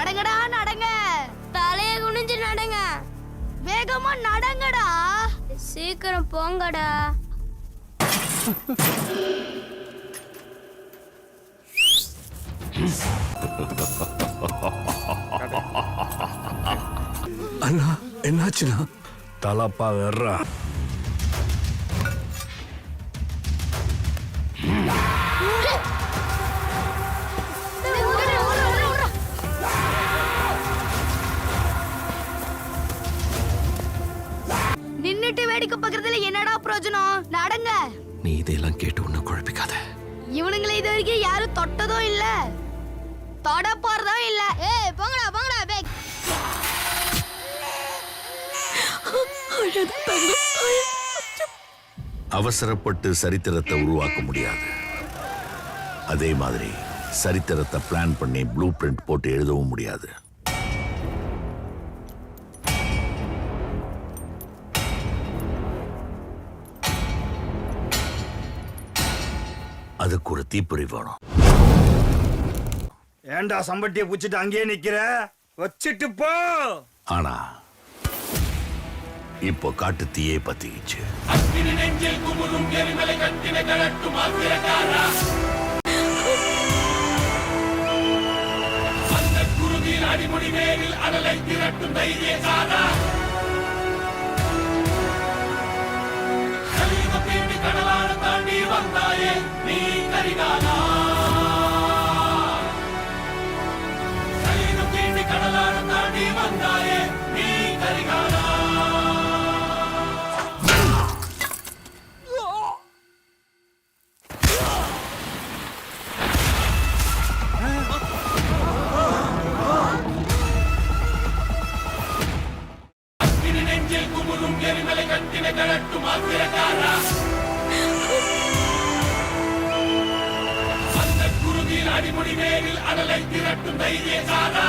நடங்கடா நடங்க, தலைய குனிஞ்சு நடங்க, வேகமா நடங்கடா, சீக்கிரம் போங்கடா. அண்ணா என்னாச்சுண்ணா? தலப்பா வேறா. நின்னுட்டு வேடிக்கை பார்க்கறதுல என்னடா பிரயோஜனம்? நடங்க. நீ இதெல்லாம் கேட்டு ஒண்ணு குழப்பிக்காத. இவனுங்களை இது வரைக்கும் யாரும் தொட்டதும் இல்ல, தொட போறதும் இல்ல. ஏய் போங்கடா போங்கடா பேக். அவசரப்பட்டு சரித்திரத்தை உருவாக்க முடியாது. அதே மாதிரி சரித்திரத்தை பிளான் பண்ணி ப்ளூ பிரிண்ட் போட்டு எழுதவும் முடியாது. அதுக்கு ஒரு தீப்பொறி வேணும். ஏண்டா சம்பட்டியை புடிச்சிட்டு அங்கேயே நிக்கிற? வச்சிட்டு போ. ஆனா இப்போ காட்டு தீயே பத்திக்கிச்சு. அடிமுடி மேலில் அடலை திரட்டும் தைரியசாரா. கடலான தாண்டி வந்தாயே நீ கரிகாலா. கடலான தாண்டி வந்தாயே நீ கரிகாலா. நெஞ்சில் குமுறும் எரிமலை கட்டின கலட்டும் ஆத்திரக்காரா. அந்த குருதியில் அடிமுடி மேலில் அடலை திரட்டும் தைரியசாரா.